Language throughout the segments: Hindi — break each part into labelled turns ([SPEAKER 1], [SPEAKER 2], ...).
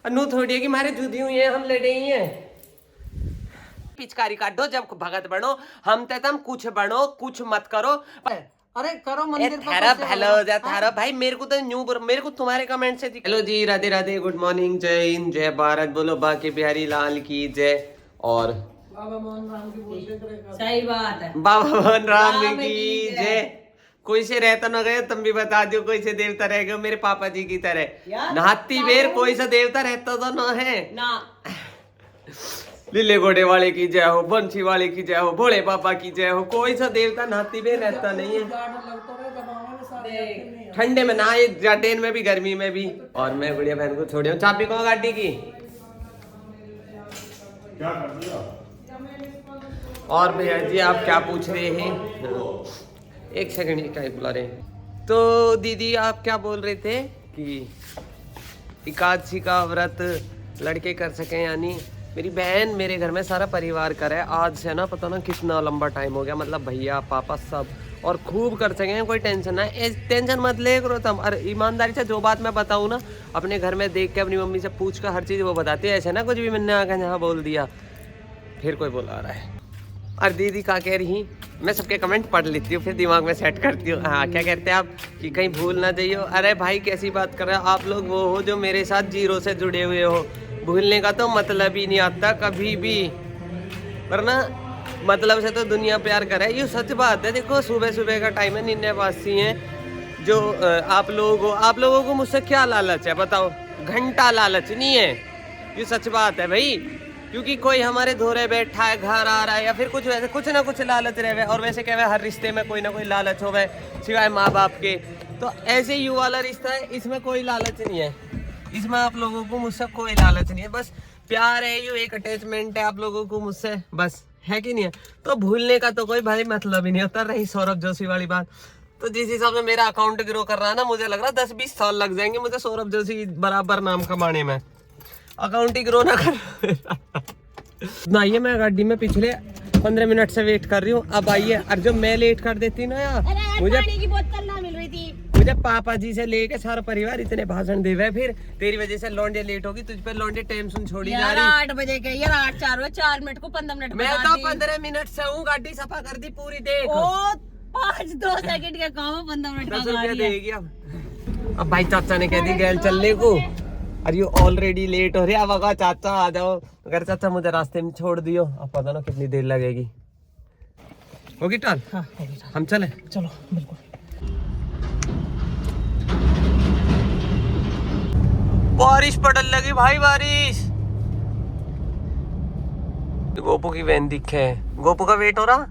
[SPEAKER 1] अनु थोड़ी है कि मारे जुदी हुई है, हम लड़े ही हैं। पिचकारी काटो जब भगत बनो, हम ते तुम कुछ बनो, कुछ मत करो।
[SPEAKER 2] अरे करो मंदिर पर
[SPEAKER 1] थारा भलो हो जा थारा भाई। मेरे को तो मेरे को तुम्हारे कमेंट से हेलो जी, राधे राधे, गुड मॉर्निंग, जय हिंद, जय भारत, बोलो बाकी बिहारी लाल की जय। और
[SPEAKER 2] बाबा मोहन राम की बोलते
[SPEAKER 3] सही बात है,
[SPEAKER 1] बाबा मोहन राम की जय। कोई से रहता ना गए तुम भी बता दो, कोई से देवता रह गए मेरे पापा जी की तरह। नहाती बेर कोई सा देवता रहता तो ना है
[SPEAKER 3] ना।
[SPEAKER 1] लीले घोड़े वाले की जय हो, बंसी वाले की जय हो, भोले पापा की जय हो। कोई सा देवता नहाती बेर रहता नहीं है। ठंडे में नहाए, जटेन में भी, गर्मी में भी। और मैं गुड़िया बहन को छोड़ी हूँ। चाबी कौन गाड़ी की?
[SPEAKER 4] क्या कर दिया?
[SPEAKER 1] और भैया जी आप क्या पूछ रहे हैं? एक सेकंड टाइप बुला रहे हैं। तो दीदी आप क्या बोल रहे थे कि एकादशी का व्रत लड़के कर सकें, यानी मेरी बहन मेरे घर में सारा परिवार करे आज से ना, पता ना कितना लंबा टाइम हो गया, मतलब भैया पापा सब, और खूब कर सकें। कोई टेंशन ना, टेंशन मत ले करो तुम। और ईमानदारी से जो बात मैं बताऊँ ना, अपने घर में देख के अपनी मम्मी से पूछ कर हर चीज़ वो बताती है। ऐसे ना कुछ भी मैंने आकर यहाँ बोल दिया फिर कोई बोला रहा है। और दीदी क्या कह रही, मैं सबके कमेंट पढ़ लेती हूँ फिर दिमाग में सेट करती हूँ। हाँ क्या कहते हैं आप कि कहीं भूल ना जाइए। अरे भाई कैसी बात कर रहे हो आप लोग, वो हो जो मेरे साथ जीरो से जुड़े हुए हो। भूलने का तो मतलब ही नहीं आता कभी भी, वरना मतलब से तो दुनिया प्यार करे। ये सच बात है। देखो सुबह सुबह का टाइम है, निन्यावासी हैं जो आप लोगों को मुझसे क्या लालच है बताओ? घंटा लालच नहीं है, ये सच बात है भाई। क्योंकि कोई हमारे धोरे बैठा है, घर आ रहा है, या फिर कुछ वैसे कुछ ना कुछ लालच रहे। और वैसे क्या हर रिश्ते में कोई ना कोई लालच हो सिवाय माँ बाप के। तो ऐसे ही वाला रिश्ता है, इसमें कोई लालच नहीं है। इसमें आप लोगों को मुझसे कोई लालच नहीं है, बस प्यार है, ये एक अटैचमेंट है आप लोगों को मुझसे, बस है कि नहीं है। तो भूलने का तो कोई भाई मतलब ही नहीं होता। रही सौरभ जोशी वाली बात, तो जिस हिसाब से मेरा अकाउंट ग्रो कर रहा है ना, मुझे लग रहा है 10-20 साल लग जाएंगे मुझे सौरभ जोशी बराबर नाम कमाने में। अकाउंट ही ग्रो ना कर ना। ये मैं गाड़ी में पिछले 15 मिनट से वेट कर रही हूँ, अब आइए। और जो मैं लेट कर देती ना यार, मुझे
[SPEAKER 3] पानी की बोतल ना मिल रही थी।
[SPEAKER 1] मुझे पापा जी से लेके सारा परिवार इतने भाषण दे रहे, फिर तेरी वजह से लौंडे लेट होगी, तुझ पे लौंडे टेंशन छोड़ी जा रही।
[SPEAKER 3] 8 बजे के यार, 8:04 हुए, 4 मिनट को 15 मिनट
[SPEAKER 1] मैं तो 15 मिनट से हूँ, गाड़ी सफा कर दी पूरी। देख
[SPEAKER 3] ओ 5-2 सेकंड का काम है, 15 मिनट
[SPEAKER 1] 10
[SPEAKER 3] का
[SPEAKER 1] रुपया
[SPEAKER 3] गाड़ी है।
[SPEAKER 1] देगी अब भाई चाचा ने कह दी गैल चलने को। अरे यू ऑलरेडी लेट हो रही है। अब अगर चाचा आ जाओ, अगर चाचा मुझे रास्ते में छोड़ दियो, अब पता ना कितनी देर लगेगी। होगी टाल?
[SPEAKER 2] हाँ होगी टाल।
[SPEAKER 1] हम चले?
[SPEAKER 2] चलो बिल्कुल।
[SPEAKER 1] बारिश पड़ने लगी भाई, बारिश। गोपू की वैन दिखे, गोपू का वेट हो रहा,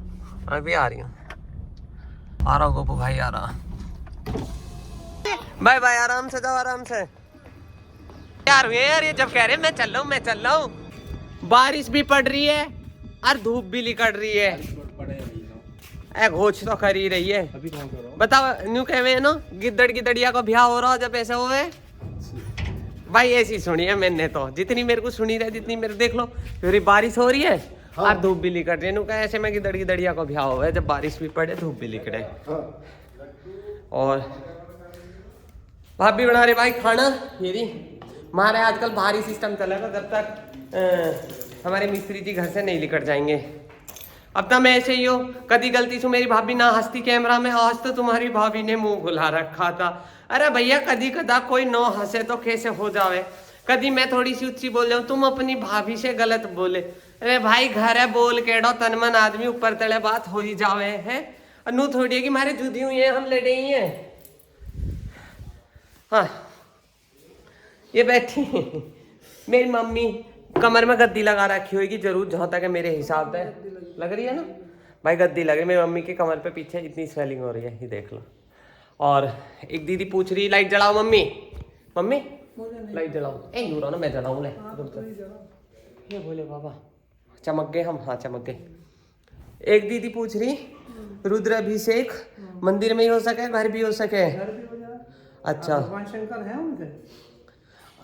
[SPEAKER 1] अभी आ रही हूँ। आ रहा गोपू भाई, आ रहा। बाय बाय, आराम से जाओ, आराम से यार। यार ये जब कह रहे मैं चल रहा हूँ, बारिश भी पड़ रही है और धूप भी निकल रही है। घोच तो कर ही रही है। बताओ न्यू कहे ना, गिद्दड़िया का ब्याह हो रहा जब ऐसे हुए भाई। ऐसी सुनी है मैंने तो, जितनी मेरे को सुनी रही, जितनी मेरे देख लो, फिर बारिश हो रही है और धूप भी निकल रही है। नु कहे ऐसे में गिद्दड़िया का ब्याह हुआ है, जब बारिश भी पड़े धूप भी निकले। और भाभी बना रहे भाई खाना। ये हमारे आजकल भारी सिस्टम चलेगा जब तक हमारे मिस्त्री जी घर से नहीं निकट जाएंगे। अब तो मैं ऐसे ही हो, कभी गलती से मेरी भाभी ना हंसती कैमरा में, आज तो तुम्हारी भाभी ने मुंह भुला रखा था। अरे भैया कभी कदा कोई नो हंसे तो कैसे हो जावे। कभी मैं थोड़ी सी ऊंची बोल जाऊँ, तुम अपनी भाभी से गलत बोले। अरे भाई घर है, बोल के डो तन मन आदमी ऊपर तले बात हो ही जावे है। अनु थोड़ी है कि हमारे जुदी हुई है, हम लड़े ही हैं। हाँ ये बैठी मेरी मम्मी, कमर में गद्दी लगा रखी होगी जरूर, जहाँ तक है मेरे हिसाब से लग रही है ना भाई, गद्दी लग रही है। मेरी मम्मी के कमर पे पीछे इतनी स्वेलिंग हो रही है, ये देख लो। और एक दीदी पूछ रही लाइट जलाओ मम्मी, मम्मी लाइट जलाओ। ए दूर ना, मैं जलाऊं ले। ये बोले बाबा चमक गए हम, हाँ चमक गए। एक दीदी पूछ रही रुद्राभिषेक मंदिर में ही हो सके, घर भी हो सके? अच्छा
[SPEAKER 2] भगवान शंकर है उनके।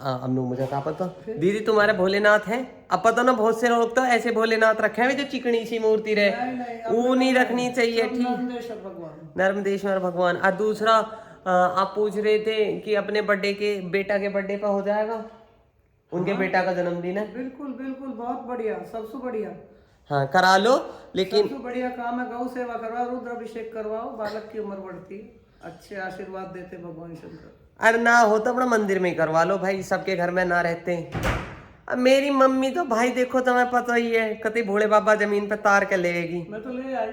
[SPEAKER 1] अम्नू मुझे क्या पता। दीदी तुम्हारे भोलेनाथ है? अब पता ना, बहुत से लोग तो ऐसे भोलेनाथ रखे हैं जो चिकनी सी मूर्ति रहे, वो नहीं रखनी चाहिए। ठीक, नर्मदेश्वर भगवान। और दूसरा आप पूछ रहे थे कि अपने बर्थडे के, बेटा के बर्थडे पर हो जाएगा? उनके बेटा का जन्मदिन है।
[SPEAKER 2] बिल्कुल बिल्कुल, बहुत बढ़िया, सबसे बढ़िया।
[SPEAKER 1] हाँ करा लो, लेकिन
[SPEAKER 2] सबसे बढ़िया काम है, गौ सेवा करवाओ, रुद्राभिषेक करवाओ, बालक की उम्र बढ़ती, अच्छे आशीर्वाद देते भगवान शंकर।
[SPEAKER 1] अरे ना हो तो अपना मंदिर में ही करवा लो भाई, सबके घर में ना रहते। अब मेरी मम्मी तो भाई देखो तुम्हें पता ही है, कति भोले बाबा जमीन पे तार के लेगी।
[SPEAKER 2] मैं तो ले आई।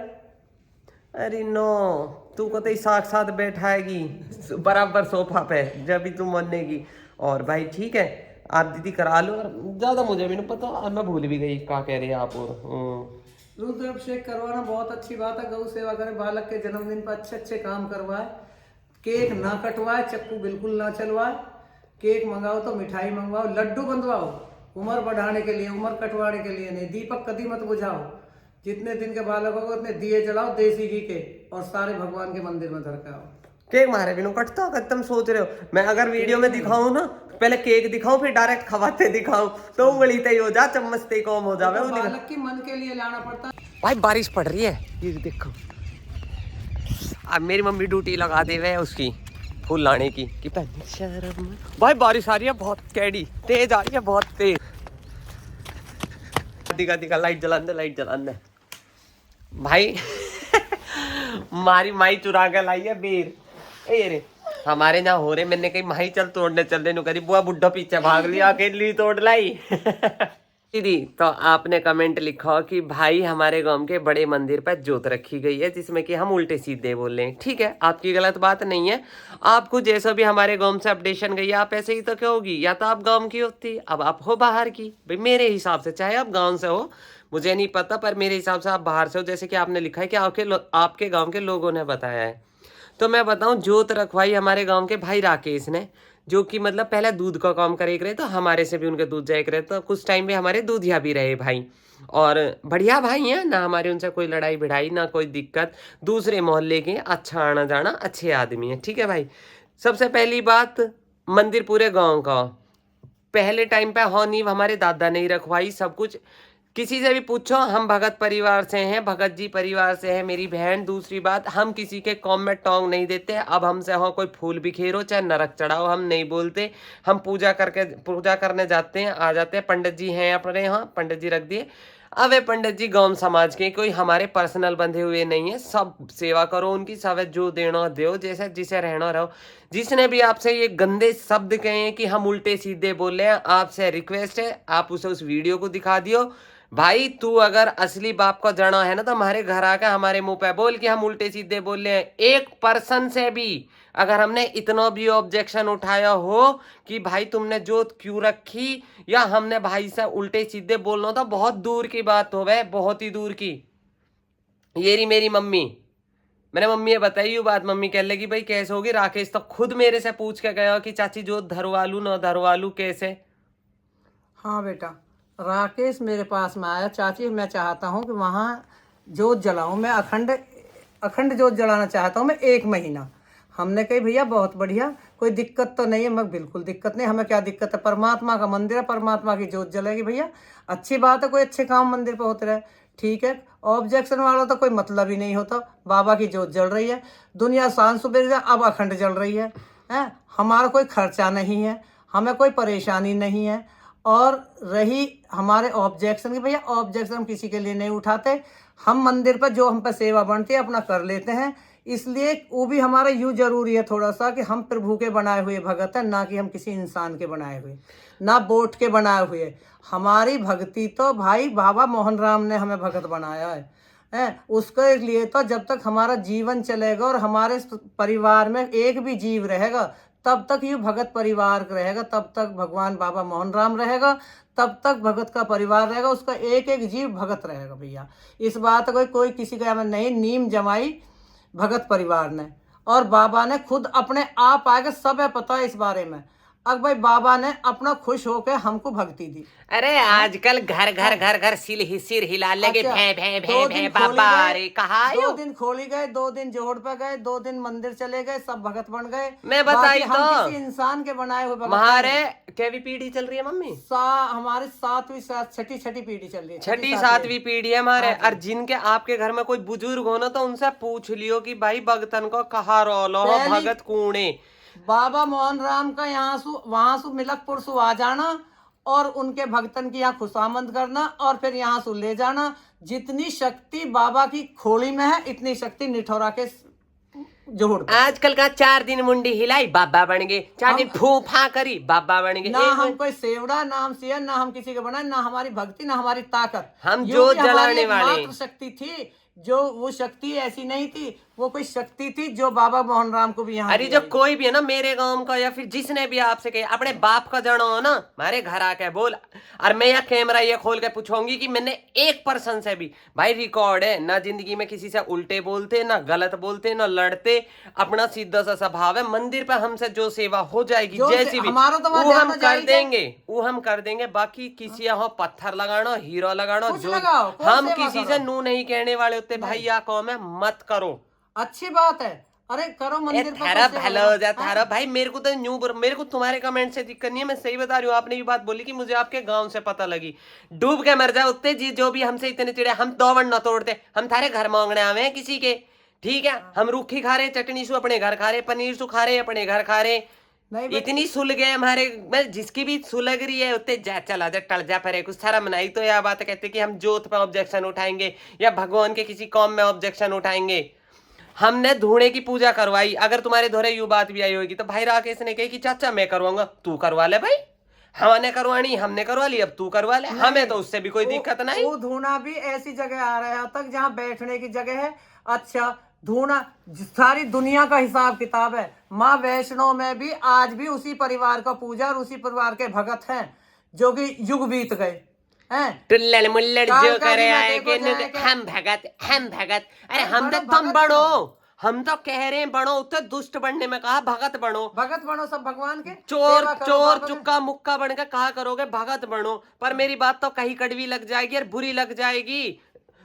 [SPEAKER 2] अरे
[SPEAKER 1] नो, तू कतई साक्षात बैठाएगी बराबर सोफा पे जब भी तू मनेगी। और भाई ठीक है, आप दीदी करा लो, और ज्यादा मुझे भी नहीं पता, और मैं भूल भी गई क्या कह रही है आप। और
[SPEAKER 2] रुद्राभिषेक करवाना बहुत अच्छी बात है, गौ सेवा करें, बालक के जन्मदिन पर अच्छे अच्छे काम करवाए, केक ना कटवाए, चक्कू बिल्कुल ना चलवाए, केक मंगाओ तो मिठाई मंगवाओ, लड्डू बंधवाओ, उम्र बढ़ाने के लिए, उम्र कटवाने के लिए नहीं। दीपक कभी मत बुझाओ, जितने दिन के बालक होगा उतने दिए जलाओ देसी घी के, और सारे भगवान के मंदिर में धर के आओ।
[SPEAKER 1] केक मारे बिनु कटता होगा, तुम सोच रहे हो मैं अगर वीडियो में दिखाऊं ना, पहले केक दिखाऊं फिर डायरेक्ट खवाते दिखाऊं, तो उंगली तय हो जा, चम्मच तय कम हो जावे।
[SPEAKER 2] तो बालक की मन के लिए लाना पड़ता है।
[SPEAKER 1] भाई बारिश पड़ रही है, ये देखो। अब मेरी मम्मी ड्यूटी लगा दे हुए उसकी फूल लाने की कि शर्म। भाई बारिश आ रही है बहुत कैडी, तेज आ रही है बहुत तेज। दिखा दिखा, लाइट जलाने, लाइट जलाने भाई। मारी माई चुरा के लाई है बेर। ए रे हमारे यहाँ हो रहे, मैंने कही माही चल तोड़ने चल रहे, करी बुआ बुढ़ा पीछे भाग लिया, अकेली तोड़ लाई। दीदी तो आपने कमेंट लिखा कि भाई हमारे गांव के बड़े मंदिर पर जोत रखी गई है जिसमें कि हम उल्टे सीधे बोल रहे हैं। ठीक है, आपकी गलत बात नहीं है। आपको जैसा भी हमारे गांव से अपडेशन गई आप ऐसे ही तो क्या होगी, या तो आप गांव की होती, अब आप हो बाहर की। भाई मेरे हिसाब से चाहे आप गाँव से हो, मुझे नहीं पता, पर मेरे हिसाब से आप बाहर से हो, जैसे कि आपने लिखा है कि आपके गाँव के लोगों ने बताया है। तो मैं बताऊँ, जोत रखवाई हमारे गाँव के भाई राकेश ने, जो कि मतलब पहले दूध का काम करे रहे, तो हमारे से भी उनके दूध जाए रहे, तो कुछ टाइम में हमारे दूधिया भी रहे भाई, और बढ़िया भाई हैं ना, हमारे उनसे कोई लड़ाई भिड़ाई ना कोई दिक्कत। दूसरे मोहल्ले के अच्छा आना जाना, अच्छे आदमी हैं। ठीक है भाई, सबसे पहली बात, मंदिर पूरे गांव का पहले टाइम पे हो नींव हमारे दादा ने ही रखवाई सब कुछ। किसी से भी पूछो, हम भगत परिवार से हैं, भगत जी परिवार से है मेरी बहन। दूसरी बात, हम किसी के कॉम में टोंग नहीं देते। अब हमसे हो कोई फूल बिखेरो चाहे नरक चढ़ाओ, हम नहीं बोलते। हम पूजा करने जाते हैं, आ जाते हैं। पंडित जी हैं अपने यहाँ, पंडित जी रख दिए। अब वे पंडित जी गांव समाज के, कोई हमारे पर्सनल बंधे हुए नहीं है। सब सेवा करो उनकी, सब जो देना दो, जैसे जिसे रहना रहो। जिसने भी आपसे ये गंदे शब्द कहे हैं कि हम उल्टे सीधे बोल रहे हैं, आपसे रिक्वेस्ट है आप उसे उस वीडियो को दिखा दियो। भाई तू अगर असली बाप को जाना है ना, तो हमारे घर आकर हमारे मुंह पे बोल कि हम उल्टे सीधे बोल रहे हैं। एक पर्सन से भी अगर हमने इतना भी ऑब्जेक्शन उठाया हो कि भाई तुमने जोत क्यों रखी, या हमने भाई से उल्टे सीधे बोलना, तो बहुत दूर की बात हो वह, बहुत ही दूर की। ये रही मेरी मम्मी, मैंने मम्मी ये बताई ये बात, मम्मी कह लगी भाई कैसे होगी। राकेश तो खुद मेरे से पूछ के गया कि चाची जोत धरवालू ना धरवालू कैसे।
[SPEAKER 2] हाँ बेटा, राकेश मेरे पास में आया, चाची मैं चाहता हूँ कि वहाँ जोत जलाऊँ, मैं अखंड जोत जलाना चाहता हूँ मैं 1 महीना। हमने कही भैया बहुत बढ़िया, कोई दिक्कत तो नहीं है। मैं बिल्कुल दिक्कत नहीं, हमें क्या दिक्कत है, परमात्मा का मंदिर है, परमात्मा की जोत जलेगी भैया, अच्छी बात है, कोई अच्छे काम मंदिर पर होते रहे। ठीक है, ऑब्जेक्शन वाला तो कोई मतलब ही नहीं होता। बाबा की जोत जल रही है, दुनिया सांझ सुबह अब अखंड जल रही है, हमारा कोई खर्चा नहीं है, हमें कोई परेशानी नहीं है। और रही हमारे ऑब्जेक्शन की, भैया ऑब्जेक्शन हम किसी के लिए नहीं उठाते, हम मंदिर पर जो हम पर सेवा बनती है अपना कर लेते हैं। इसलिए वो भी हमारा यूँ जरूरी है थोड़ा सा कि हम प्रभु के बनाए हुए भगत हैं, ना कि हम किसी इंसान के बनाए हुए, ना बोट के बनाए हुए। हमारी भक्ति तो भाई बाबा मोहन राम ने हमें भगत बनाया है, उसके लिए तो जब तक हमारा जीवन चलेगा और हमारे परिवार में एक भी जीव रहेगा तब तक ये भगत परिवार रहेगा, तब तक भगवान बाबा मोहन राम रहेगा, तब तक भगत का परिवार रहेगा, उसका एक एक जीव भगत रहेगा भैया। इस बात को कोई किसी का नहीं, नीम जमाई भगत परिवार ने, और बाबा ने खुद अपने आप आके सब है पता है इस बारे में। अब भाई बाबा ने अपना खुश होकर हमको भक्ति दी।
[SPEAKER 1] अरे आजकल घर घर घर घर सिर हिला लगे, भे भे भे भे बाबा। अरे कहा
[SPEAKER 2] 2 दिन खोली गए, 2 दिन जोड़ पे गए, 2 दिन मंदिर चले गए, सब भगत बन गए।
[SPEAKER 1] मैं बताई तो
[SPEAKER 2] हम किसी इंसान के बनाए हुए भगत।
[SPEAKER 1] हमारे कैवी पीढ़ी चल रही है मम्मी?
[SPEAKER 2] हमारी 7वीं छठी पीढ़ी चल रही है,
[SPEAKER 1] 6ठी 7वीं पीढ़ी है हमारे। और जिनके आपके घर में कोई बुजुर्ग हो ना, तो उनसे पूछ लियो कि भाई भगतन को कहा रोलो हो, भगत कूणे।
[SPEAKER 2] बाबा मोहन राम का यहाँ वहां मिलकपुर से आ जाना, और उनके भक्तन की यहाँ खुशामद करना और फिर यहाँ से ले जाना। जितनी शक्ति बाबा की खोली में है इतनी शक्ति निठौरा के जोड़ दो।
[SPEAKER 1] आजकल का 4 दिन मुंडी हिलाई बाबा बन गए, 4 दिन फूफा करी बाबा बन गए।
[SPEAKER 2] ना हम कोई सेवड़ा, ना हम सिया, ना हम किसी के बनाए, ना हमारी भक्ति, ना हमारी ताकत।
[SPEAKER 1] हम
[SPEAKER 2] यूं
[SPEAKER 1] जोत
[SPEAKER 2] कि हमारी
[SPEAKER 1] जलाने
[SPEAKER 2] एक
[SPEAKER 1] वाले।
[SPEAKER 2] मात्र शक्ति थी, जो वो शक्ति ऐसी नहीं थी, वो कोई शक्ति थी जो बाबा मोहन राम को भी यहाँ
[SPEAKER 1] अरे जो कोई भी है ना मेरे गांव का या फिर जिसने भी आपसे कहे अपने बाप का जनो हो ना, हमारे घर आके बोल, और मैं यह कैमरा ये खोल के पूछूंगी कि मैंने 1% से भी, भाई रिकॉर्ड है ना, जिंदगी में किसी से उल्टे बोलते ना गलत बोलते ना लड़ते, अपना सीधा सा स्वभाव है। मंदिर पे हमसे जो सेवा हो जाएगी जैसी भी
[SPEAKER 2] हमारा तो
[SPEAKER 1] वो हम कर देंगे, वो हम कर देंगे। बाकी किसी यहाँ पत्थर लगाना, हीरो लगाना,
[SPEAKER 2] कुछ
[SPEAKER 1] जो
[SPEAKER 2] लगाओ, कोई
[SPEAKER 1] हम
[SPEAKER 2] सेवा
[SPEAKER 1] किसी
[SPEAKER 2] करो।
[SPEAKER 1] से नू नहीं कहने वाले होते, भैया कौम है मत करो।
[SPEAKER 2] अच्छी बात है, अरे करो मंदिर पर
[SPEAKER 1] थारा
[SPEAKER 2] कैसे
[SPEAKER 1] भला
[SPEAKER 2] करो?
[SPEAKER 1] हो जाए थारा। भाई मेरे को तो मेरे को तुम्हारे कमेंट से दिक्कत नहीं है, मैं सही बता रही हूँ। आपने भी बात बोली कि मुझे आपके गांव से पता लगी, डूब के मर जाए उतने जी जो भी हमसे इतने चिड़े, हम 2 वन न तोड़ते, हम थारे घर मांगने आवे हैं किसी के, ठीक है? हम रूखी खा रहे, चटनी सु अपने घर खा रहे, पनीर सु खा रहे अपने घर खा रहे,
[SPEAKER 2] नहीं
[SPEAKER 1] इतनी सुल गए हमारे। मैं जिसकी भी सुलग रही है उतने जा चला जा टल जा परे कुछ सारा मनाई। तो यह बात कहते कि हम जोत पे ऑब्जेक्शन उठाएंगे या भगवान के किसी कौम में ऑब्जेक्शन उठाएंगे। हमने धूणे की पूजा करवाई, अगर तुम्हारे धोरे यू बात भी आई होगी तो भाई राकेश ने कही कि चाचा मैं करवाऊंगा, तू करवा ले भाई, हमने करवानी हमने करवा ली, अब तू करवा ले, हमें तो उससे भी कोई दिक्कत नहीं।
[SPEAKER 2] वो धूना भी ऐसी जगह आ रहा है तक जहाँ बैठने की जगह है। अच्छा धूना सारी दुनिया का हिसाब किताब है। माँ वैष्णो में भी आज भी उसी परिवार का पूजा और उसी परिवार के भगत हैं जो कि युग बीत गए हैं।
[SPEAKER 1] टुल्लड़ मुल्लड़
[SPEAKER 2] काल
[SPEAKER 1] जो
[SPEAKER 2] का
[SPEAKER 1] करे
[SPEAKER 2] भी ना
[SPEAKER 1] आए
[SPEAKER 2] देखो
[SPEAKER 1] कि
[SPEAKER 2] जाए कि-
[SPEAKER 1] हम भगत हम भगत। अरे हम तो
[SPEAKER 2] बड़ो
[SPEAKER 1] तुम
[SPEAKER 2] भगत
[SPEAKER 1] बड़ो,
[SPEAKER 2] बनो।
[SPEAKER 1] हम तो कह रहे हैं बड़ो, उतने दुष्ट बनने में कहा भगत बनो।
[SPEAKER 2] भगत बनो सब भगवान के,
[SPEAKER 1] चोर
[SPEAKER 2] सेवा करो
[SPEAKER 1] चोर
[SPEAKER 2] बाबा के।
[SPEAKER 1] चुक्का मुक्का बनकर कहा करोगे भगत बनो, पर मेरी बात तो कहीं कड़वी लग जाएगी और बुरी लग जाएगी।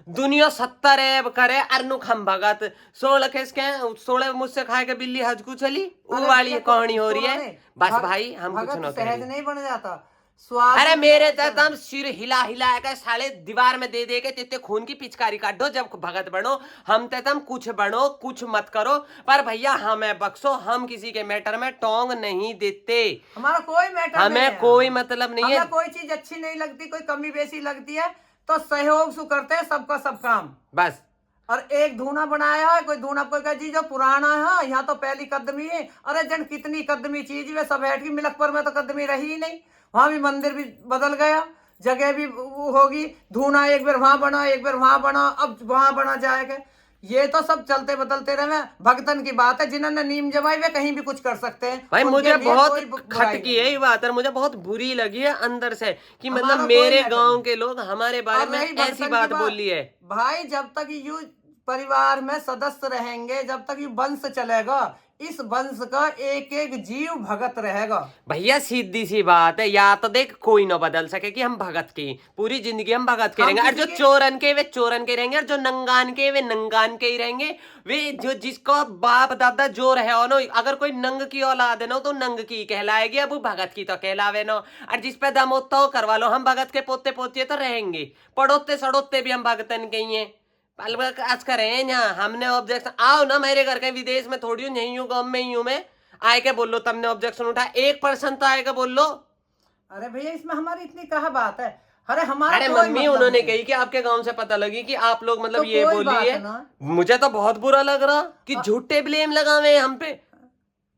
[SPEAKER 1] दुनिया 70 ऐब करे अरनुख हम भगत, 16 मुझसे खाए के बिल्ली हजकू चली, वो
[SPEAKER 2] अरे
[SPEAKER 1] वाली
[SPEAKER 2] भैया,
[SPEAKER 1] कहानी हो रही है।
[SPEAKER 2] सुनो ने,
[SPEAKER 1] बस
[SPEAKER 2] भग-
[SPEAKER 1] भाई हम कुछ
[SPEAKER 2] भगत
[SPEAKER 1] ना
[SPEAKER 2] सहज
[SPEAKER 1] करें।
[SPEAKER 2] नहीं बन जाता। स्वाद
[SPEAKER 1] अरे
[SPEAKER 2] भी
[SPEAKER 1] मेरे
[SPEAKER 2] बन जाता।
[SPEAKER 1] तम सिर हिला हिला के साले दीवार में दे दे के तित्ते खून की पिचकारी काट दो जब भगत बनो। हम ते तम कुछ बनो कुछ मत करो, पर भैया हमें बख्शो, हम किसी के मैटर में टोंग नहीं देते।
[SPEAKER 2] हमारा कोई मैटर नहीं
[SPEAKER 1] हमें
[SPEAKER 2] है।
[SPEAKER 1] कोई मतलब नहीं है।
[SPEAKER 2] हमें कोई चीज अच्छी नहीं लगती, कोई कमी बेसी लगती है तो सहयोग से करते हैं सबका सब काम।
[SPEAKER 1] बस
[SPEAKER 2] और एक धूना बनाया है, कोई धूना कोई कह जी जो पुराना है यहाँ तो पहली कदमी है। अरे जन कितनी कदमी चीज वे सब बैठ की मिलकपुर में तो कदमी रही ही नहीं, वहां भी मंदिर भी बदल गया, जगह भी वो होगी। धूना एक बार वहां बना एक बार वहां बना, अब वहां बना जाएगा। ये तो सब चलते बदलते रहे। भगतन की बात है, जिन्होंने नीम जमाई वे कहीं भी कुछ कर सकते हैं।
[SPEAKER 1] भाई
[SPEAKER 2] उनके
[SPEAKER 1] मुझे
[SPEAKER 2] लिए
[SPEAKER 1] बहुत
[SPEAKER 2] कोई बुराई
[SPEAKER 1] खटकी है ये बात, और मुझे बहुत बुरी लगी है अंदर से कि
[SPEAKER 2] हमारा
[SPEAKER 1] मतलब
[SPEAKER 2] कोई
[SPEAKER 1] मेरे
[SPEAKER 2] मैटर
[SPEAKER 1] गांव
[SPEAKER 2] नहीं।
[SPEAKER 1] के लोग हमारे बारे
[SPEAKER 2] और
[SPEAKER 1] में
[SPEAKER 2] रही भगतन
[SPEAKER 1] ऐसी
[SPEAKER 2] की
[SPEAKER 1] बात बोली है।
[SPEAKER 2] भाई जब तक यू परिवार में सदस्य रहेंगे, जब तक यू वंश चलेगा, इस वंश का एक एक जीव भगत रहेगा।
[SPEAKER 1] भैया सीधी सी बात है, या तो देख कोई ना बदल सके कि हम भगत के पूरी जिंदगी हम भगत के
[SPEAKER 2] हम
[SPEAKER 1] रहेंगे, और जो
[SPEAKER 2] किसी के-
[SPEAKER 1] चोरन के वे चोरन के रहेंगे, और जो नंगान के वे नंगान के ही रहेंगे। वे जो जिसको बाप दादा जो रहे हो ना, अगर कोई नंग की औलाद है ना तो नंग की कहलाएगी, अब वो भगत की तो कहलावे ना। और जिस पे दम होता हो करवा लो, हम भगत के पोते पोते तो रहेंगे, पड़ोते सड़ोते भी हम भगतन के ही हैं। आज करें यहाँ हमने ऑब्जेक्शन, आओ ना मेरे घर के, विदेश में थोड़ी हूँ, यही हूँ गाँव में ही हूँ मैं, आए के बोल लो तुमने ऑब्जेक्शन उठा, 1% तो आएगा बोल लो।
[SPEAKER 2] अरे भैया इसमें हमारी इतनी कहा बात है। अरे हमारा
[SPEAKER 1] अरे
[SPEAKER 2] कोई
[SPEAKER 1] मम्मी
[SPEAKER 2] मतलब
[SPEAKER 1] उन्होंने
[SPEAKER 2] नहीं।
[SPEAKER 1] कही कि आपके गांव से पता लगी कि आप लोग मतलब
[SPEAKER 2] तो
[SPEAKER 1] ये
[SPEAKER 2] कोई
[SPEAKER 1] बोली
[SPEAKER 2] बात
[SPEAKER 1] है।
[SPEAKER 2] ना।
[SPEAKER 1] मुझे तो बहुत बुरा लग रहा कि झूठे ब्लेम लगावे हम पे।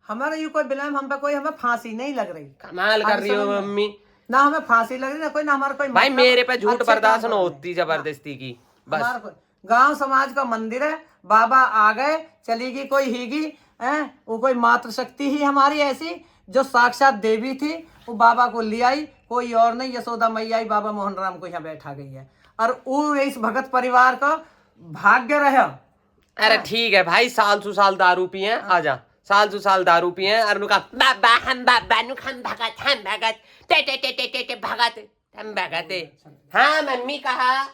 [SPEAKER 2] हमारा यू कोई बिलाम हम पे कोई हमें फांसी नहीं लग रही।
[SPEAKER 1] कमाल कर रही हो
[SPEAKER 2] समझ में।
[SPEAKER 1] मम्मी।
[SPEAKER 2] ना हमें फांसी लग रही ना कोई, ना हमारा कोई
[SPEAKER 1] भाई
[SPEAKER 2] मतलब
[SPEAKER 1] मेरे पे झूठ
[SPEAKER 2] अच्छे
[SPEAKER 1] बर्दाश्त
[SPEAKER 2] काम
[SPEAKER 1] न
[SPEAKER 2] करने।
[SPEAKER 1] होती जबरदस्ती की, बस।
[SPEAKER 2] हमारा कोई गांव समाज का मंदिर है, बाबा आ गए चली गई कोई हीगी है, वो कोई मातृ शक्ति ही हमारी ऐसी जो साक्षात देवी थी, वो बाबा को ले आई, कोई और नहीं। यशोदा मैया आई, बाबा मोहन राम को यहाँ बैठा गई है, और वो इस भगत परिवार का भाग्य रहा।
[SPEAKER 1] अरे ठीक है भाई, साल सु साल दारू पिए, आजा साल सु साल दारू पिए, और उनका बाबा हम भगत हम भगत ते भगत हम भगत। हाँ मम्मी कहा,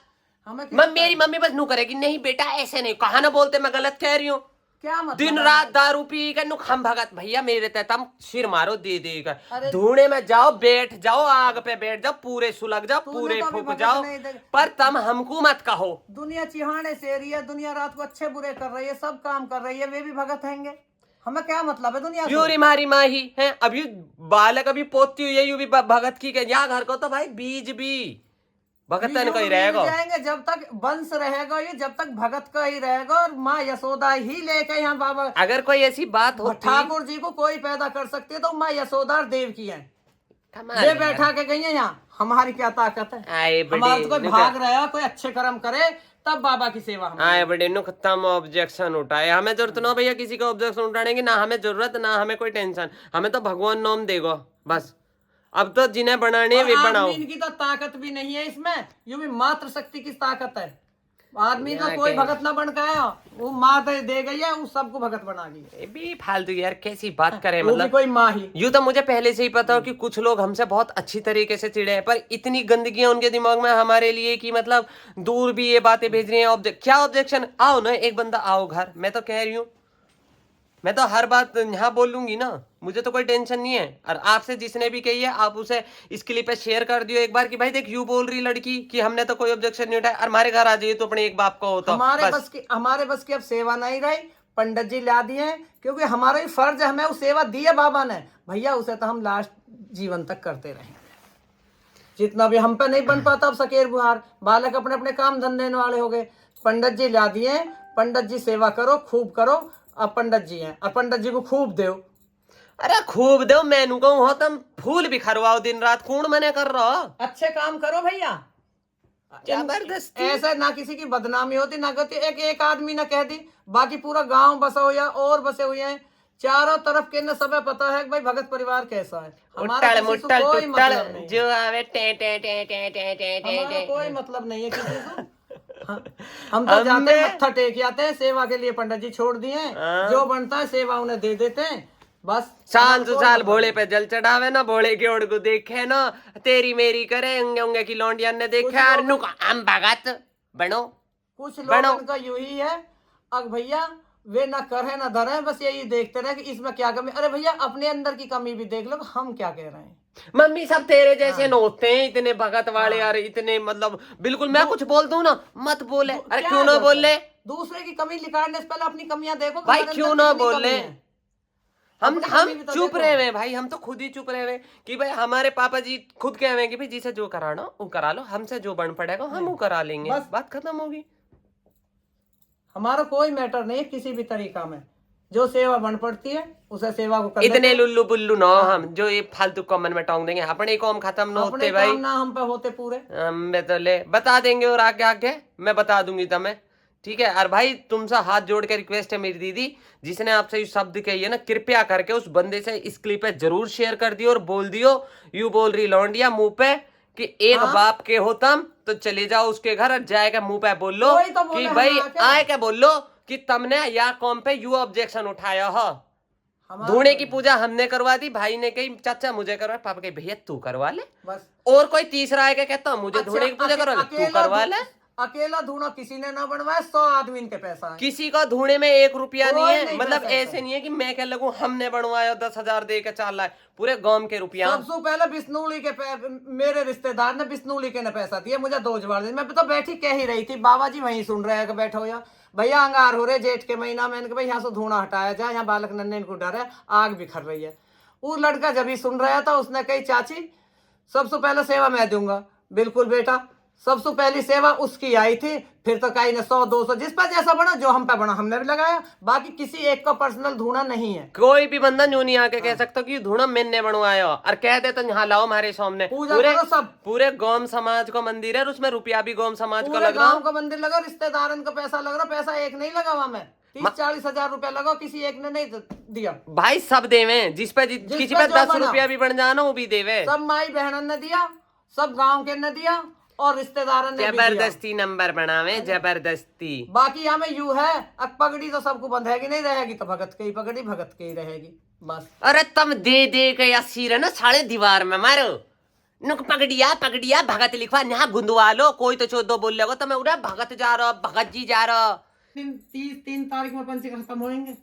[SPEAKER 2] हमें
[SPEAKER 1] मेरी मम्मी बस नू करेगी, नहीं बेटा ऐसे नहीं कहा ना, बोलते मैं गलत कह रही हूँ।
[SPEAKER 2] क्या मतलब
[SPEAKER 1] दिन
[SPEAKER 2] है?
[SPEAKER 1] रात दारू पी कर नुक हम भगत। भैया मेरे तम सिर मारो दे दे कर,
[SPEAKER 2] अरे-
[SPEAKER 1] धूने में जाओ, बैठ जाओ, आग पे बैठ जाओ, पूरे सुलग जाओ,
[SPEAKER 2] तूने
[SPEAKER 1] पूरे
[SPEAKER 2] तो अभी
[SPEAKER 1] फूक
[SPEAKER 2] भगत
[SPEAKER 1] जाओ,
[SPEAKER 2] नहीं देख-
[SPEAKER 1] पर तम हमको मत कहो।
[SPEAKER 2] दुनिया चिहाने से रही है, दुनिया रात को अच्छे बुरे कर रही है, सब काम कर रही है, वे भी भगत हैंगे। हमें क्या मतलब है दुनिया से?
[SPEAKER 1] यूरी मारी माही है। अब यू बालक अभी पोती हुई है, यू भी भगत की के यहाँ घर को तो भाई बीज भी भगत
[SPEAKER 2] ये
[SPEAKER 1] का ही
[SPEAKER 2] युग
[SPEAKER 1] रहेगा।
[SPEAKER 2] बीत जाएंगे जब तक वंश रहेगा, ये जब तक भगत का ही रहेगा, और माँ यशोदा ही लेके यहाँ बाबा
[SPEAKER 1] अगर कोई ऐसी बात होती,
[SPEAKER 2] ठाकुर जी को कोई पैदा कर सकती है तो माँ यशोदा और देव की है।
[SPEAKER 1] कमाल
[SPEAKER 2] ये
[SPEAKER 1] है
[SPEAKER 2] बैठा के गई है यहाँ, हमारी क्या ताकत है?
[SPEAKER 1] आए
[SPEAKER 2] हमारा तो कोई
[SPEAKER 1] बड़े
[SPEAKER 2] भाग रहा है, कोई अच्छे कर्म करे तब बाबा की सेवा हम
[SPEAKER 1] आए बड़े नुकतम ऑब्जेक्शन उठाए। हमें जरूरत ना भैया किसी का ऑब्जेक्शन उठाने की, ना हमें जरूरत, ना हमें कोई टेंशन। हमें तो भगवान नाम देगो बस। अब तो जिन्हें बनाने वे बनाओ।
[SPEAKER 2] आदमी की तो ताकत भी नहीं है इसमें, ये भी मात्र शक्ति की ताकत है। आदमी का कोई भगत ना बन गया, वो माँ दे गई है, वो सबको भगत बना दी।
[SPEAKER 1] ये भी फालतू यार, कैसी बात करें
[SPEAKER 2] वो भी
[SPEAKER 1] मतलब।
[SPEAKER 2] कोई माँ ही।
[SPEAKER 1] यूं तो मुझे पहले से ही पता हो कि कुछ लोग हमसे बहुत अच्छी तरीके से चिढ़े हैं, पर इतनी गंदगी है उनके दिमाग में हमारे लिए कि मतलब दूर भी ये बातें भेज रही हैं। क्या ऑब्जेक्शन? आओ ना, एक बंदा आओ घर, मैं तो कह रही हूँ, मैं तो हर बात यहाँ बोल लूंगी ना, मुझे तो कोई टेंशन नहीं है। और आपसे जिसने भी कही है, आप उसे इस क्लिप पे शेयर कर दियो एक बार कि भाई देख, यू बोल रही लड़की कि हमने तो कोई ऑब्जेक्शन नहीं उठाया, और हमारे घर आ जाइए तो अपने एक बाप का होता।
[SPEAKER 2] हमारे बस की अब सेवा नहीं रही, पंडित जी ला दिए हैं, क्योंकि हमारा ही फर्ज है, हमें वो सेवा दी है बाबा ने भैया, उसे तो हम लास्ट जीवन तक करते रहे। जितना भी हम पे नहीं बन पाता अब सकेर बुहार, बालक अपने अपने काम धंधे वाले हो गए, पंडित जी ला दिए, पंडित जी सेवा करो, खूब करो। अब पंडित जी हैं, अब पंडित जी को खूब दो।
[SPEAKER 1] अरे खूब दो, मैनू कहूँ हो, तुम फूल भी खरवाओ दिन रात, कौन मने कर रहा हो?
[SPEAKER 2] अच्छे काम करो भैया,
[SPEAKER 1] जबरदस्ती
[SPEAKER 2] ऐसा ना किसी की बदनामी होती ना होती, एक आदमी ने कह दी, बाकी पूरा गांव बसा हुआ और बसे हुए हैं चारों तरफ के, न सब पता है कि भाई भगत परिवार कैसा है। हमारा
[SPEAKER 1] उट्टल
[SPEAKER 2] किसी से
[SPEAKER 1] मुट्टल
[SPEAKER 2] कोई
[SPEAKER 1] टुट्टल
[SPEAKER 2] मतलब नहीं है।
[SPEAKER 1] जो आवे टे टे टे टे टे टे टे
[SPEAKER 2] हमारा
[SPEAKER 1] टे।
[SPEAKER 2] कोई मतलब नहीं है किसी से। हम तो जाते हैं, मत्था टेक आते हैं, सेवा के लिए पंडित जी छोड़ दिए हैं, जो बनता है सेवा उन्हें दे देते हैं बस।
[SPEAKER 1] साल तो साल भोले पे जल चढ़ावे ना, भोले के ओढ़ को देखे ना, तेरी मेरी करे अंगे अंगे की लौंडिया ने देखा, और नुक हम भगत बनो।
[SPEAKER 2] कुछ लोगों का यू ही है, अब भैया वे ना करे ना धरे, बस यही देखते रहे कि इसमें क्या कमी। अरे भैया अपने अंदर की कमी भी देख लो, हम क्या कह रहे हैं।
[SPEAKER 1] मम्मी सब तेरे जैसे न होते हैं, इतने भगत वाले यार, इतने मतलब बिल्कुल। मैं कुछ बोल दूं ना, मत बोले। अरे क्यों ना बोल ले?
[SPEAKER 2] दूसरे की कमी निकालने से पहले अपनी कमियां देखो
[SPEAKER 1] भाई, क्यों ना बोल ले? हम
[SPEAKER 2] तो
[SPEAKER 1] चुप रहे हुए भाई, हम तो खुद ही चुप रहे हुए कि भाई हमारे पापा जी खुद कहे हुए कि भाई जिसे जो कराना वो करा लो, हमसे जो बन पड़ेगा हम वो करा लेंगे, बात खत्म होगी।
[SPEAKER 2] हमारा कोई मैटर नहीं है किसी भी तरीका में, जो सेवा बन पड़ती है उसे सेवा को कर
[SPEAKER 1] इतने लुल्लू पुल्लू ना हम जो ये फालतू कॉमन में टोंग देंगे, अपने कॉम खत्म ना होते भाई,
[SPEAKER 2] ना हम पे होते पूरे।
[SPEAKER 1] मैं तो ले बता देंगे, और आगे आगे मैं बता दूंगी तुम्हें, ठीक है। और भाई तुमसे हाथ जोड़ के रिक्वेस्ट है मेरी दीदी, जिसने आपसे ये शब्द कही है ना, कृपया करके उस बंदे से इस क्लिप पे जरूर शेयर कर दियो और बोल दियो, यू बोल रही लौंडिया मुंह पे कि एक बाप के हो तुम, तो चले जाओ उसके घर और जाएगा मुंह पे बोल लो कि भाई आए क्या बोल लो कि तुमने या कॉम पे यू ऑब्जेक्शन उठाया हो। धूणे की पूजा हमने करवा दी, भाई ने कही चाचा मुझे करवा, पापा कही भैया तू करवा ले बस, और कोई तीसरा आएगा कहता मुझे धूणे की पूजा करवा ले, तू करवा ले।
[SPEAKER 2] अकेला धूना किसी ने ना बनवाया, 100 आदमी के पैसा है,
[SPEAKER 1] किसी का धूणे में 1 रुपया नहीं है, मतलब ऐसे नहीं है कि मैं क्या लगूं हमने बनवाया 10,000 दे के 4 लाख, पूरे गांव के रुपया।
[SPEAKER 2] सबसे पहले बिस्नूली के मेरे रिश्तेदार ने बिस्नूली के ने पैसा दिया मुझे 2 जवार दिए। मैं तो बैठी कह ही रही थी, बाबा जी वहीं सुन रहे हैं, बैठो या भैया अंगार हो रहे जेठ के महीना में, भाई यहाँ से धूना हटाया जाए, यहाँ बालक नन्हे को डर है, आग बिखर रही है। वो लड़का जब ही सुन रहा था उसने कही चाची सबसे पहले सेवा मैं दूंगा। बिल्कुल बेटा, सबसे पहली सेवा उसकी आई थी, फिर तो कहीं ने 100-200 जिस पर जैसा बना, जो हम पे बना हमने भी लगाया, बाकी किसी एक का पर्सनल धूना नहीं है।
[SPEAKER 1] कोई भी बंदा न्यू नहीं आके कह सकता कि धूना मैंने बनवाया और कह दे तो यहाँ लाओ हमारे सामने, पूरे गांव समाज का मंदिर है, उसमें रुपया भी गांव समाज का लग रहा,
[SPEAKER 2] गांव का मंदिर लगा, रिश्तेदारन का पैसा लग रहा, पैसा एक नहीं लगा वहां में, 30-40 हजार रुपया लगा, किसी एक ने नहीं दिया।
[SPEAKER 1] भाई सब देवे, जिस पे किसी पे 10 रुपया भी बन जाना वो भी देवे,
[SPEAKER 2] सब माई बहन ने दिया, सब गाँव के ने दिया, और रिश्तेदारों ने
[SPEAKER 1] जबरदस्ती नंबर बनावे, जबरदस्ती।
[SPEAKER 2] बाकी हमें यू है, अब पगड़ी तो सबको बंधेगी नहीं, रहेगी तो भगत की पगड़ी भगत की रहेगी बस।
[SPEAKER 1] अरे तुम दे दे के या सिर है ना साढ़े दीवार में मारो, नुक पगड़िया पगड़िया भगत लिखवा, यहाँ गुंदवा लो, कोई तो 14 बोल लेगा तो मैं उड़ा भगत जा रहा, भगत जी जा रहा।
[SPEAKER 2] 3 तारीख में पंच खत्म होंगे,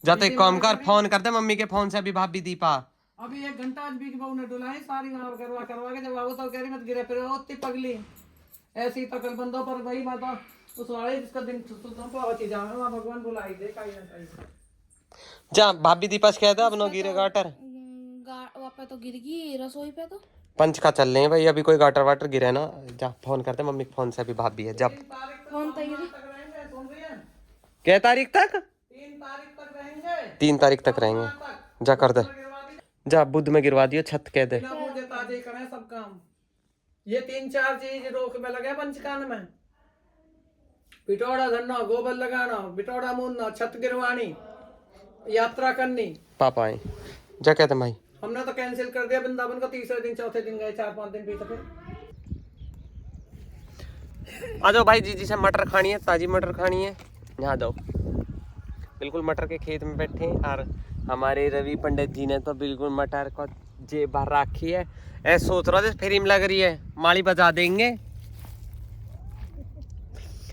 [SPEAKER 1] जाते एक काम कर, फोन करते मम्मी के फोन से, अभी भाभी दीपा
[SPEAKER 2] अभी 1 घंटा आज भी बहू ने डुलाई सारी करवा के, जब बाबू तो कह रही मत गिरे फिर होती पगली ऐसी तो कल बंदों पर वही माता उस वाले जिसका दिन वहां भगवान बुलाई दे कहीं ना कहीं।
[SPEAKER 1] जा भाभी दी पास कह दे अब नो गिरे गाटर
[SPEAKER 4] वापस तो गिर गई रसोई पे तो।
[SPEAKER 1] पंच का चल रहे हैं भाई, अभी कोई गाटर वाटर गिरे ना, जा फोन करते मम्मी के फोन से, अभी भाभी है जब।
[SPEAKER 4] कौन तैयारी?
[SPEAKER 1] क्या तारीख तक? 3 तारीख तक रहेंगे। जा कर दे, जा बुध में गिरवा दियो छत, कह दे
[SPEAKER 2] मुझे ताजे करें सब काम। ये 3-4 चीज रोक में लगे पंचकान में। बिटौड़ा धरना, गोबर लगाना, बिटौड़ा मूंदना, छत गिरवानी, यात्रा करनी।
[SPEAKER 1] पापा आए, जा कहते भाई।
[SPEAKER 2] हमने तो कैंसिल कर दिया वृंदावन का, तीसरे दिन चौथे दिन गए, 4-5 दिन पीछे फिर।
[SPEAKER 1] आ जाओ भाई, जी से मटर खानी है, ताजी मटर खानी है, यहाँ जाओ। बिल्कुल मटर के खेत में बैठे हैं और हमारे रवि पंडित जी ने तो बिल्कुल मटर को जेब भर रखी है। ऐसा सोच रहा जैसे फिल्म लग रही है, माली बजा देंगे।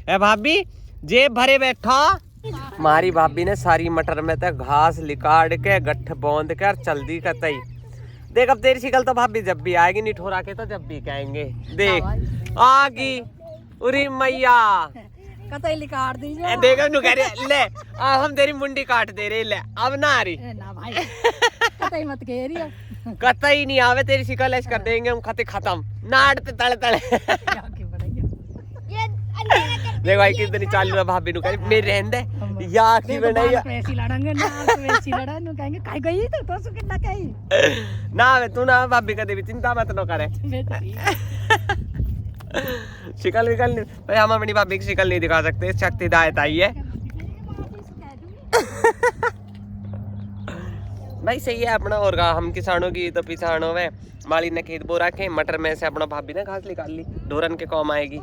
[SPEAKER 1] ए भाभी जेब भरे बैठो। हमारी भाभी ने सारी मटर में तक घास निकाल के गट्ठ बौंद कर चल दी कतई। देख अब तेरी शिकल तो भाभी जब भी आएगी, निठोरा के तो जब भी कहेंगे। देख आगी उरी मैया
[SPEAKER 4] कतई लिकाट दीजिए।
[SPEAKER 1] देख नु कह रही ले, अब हम तेरी मुंडी काट दे रहे, ले अब ना आ रही।
[SPEAKER 4] ना भाई कतई मत कह रही हो।
[SPEAKER 1] कतई नहीं आवे, तेरी शिकल ऐसे कर देंगे हम, खते खत्म नाड़ पे तड़े तड़े। देख भाई कितनी चालू है भाभी नु कह मेरे रहन दे या की बनाई
[SPEAKER 4] पैसे लड़ेंगे ना, पैसे लड़ा नु कहेंगे काई गई तो सु कितना कही
[SPEAKER 1] ना वे तू ना भाभी का देवी चिंता मत नो करे। शिकल विकल नहीं भाई, हम अपनी भाभी की शिकल नहीं दिखा सकते, शक्ति दायत आई है। भाई सही है अपना, और हम किसानों की तो किसानों में माली ने खेत बो रखे, मटर में से अपना भाभी ने घास निकाल ली, ढोरन के काम आएगी।